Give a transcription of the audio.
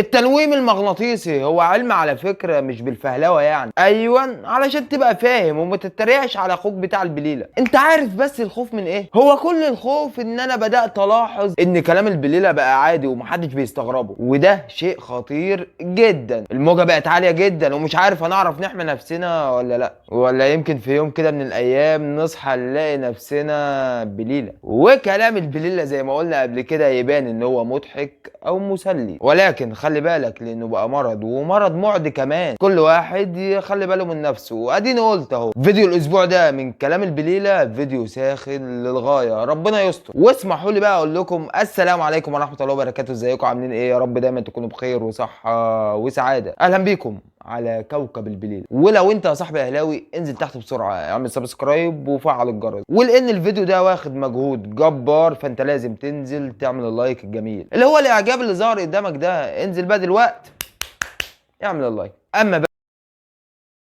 التنويم المغناطيسي هو علم على فكرة مش بالفهلوة يعني، ايوه علشان تبقى فاهم وما تتريقش على اخوك بتاع البليلة. انت عارف بس الخوف من ايه؟ هو كل الخوف ان انا بدأت الاحظ ان كلام البليلة بقى عادي ومحدش بيستغربه، وده شيء خطير جدا. الموجة بقت عالية جدا ومش عارف هنعرف نحمي نفسنا ولا لا، ولا يمكن في يوم كده من الايام نصحى نلاقي نفسنا بليلة. وكلام البليلة زي ما قلنا قبل كده يبان ان هو مضحك او مسلي، ولكن خلي بالك لانه بقى مرض، ومرض معدي كمان. كل واحد يخلي باله من نفسه. واديني قلت اهو فيديو الاسبوع ده من كلام البليلة فيديو ساخن للغاية، ربنا يستر. واسمحوا لي بقى اقول لكم السلام عليكم ورحمة الله وبركاته. ازيكم عاملين ايه؟ يا رب دايما تكونوا بخير وصحة وسعادة. اهلا بيكم على كوكب البليل. ولو انت يا صاحبي اهلاوي انزل تحت بسرعه اعمل سبسكرايب وفعل الجرس، ولان الفيديو ده واخد مجهود جبار فانت لازم تنزل تعمل اللايك الجميل اللي هو الاعجاب اللي ظهر قدامك ده. انزل بقى دلوقتي اعمل اللايك. اما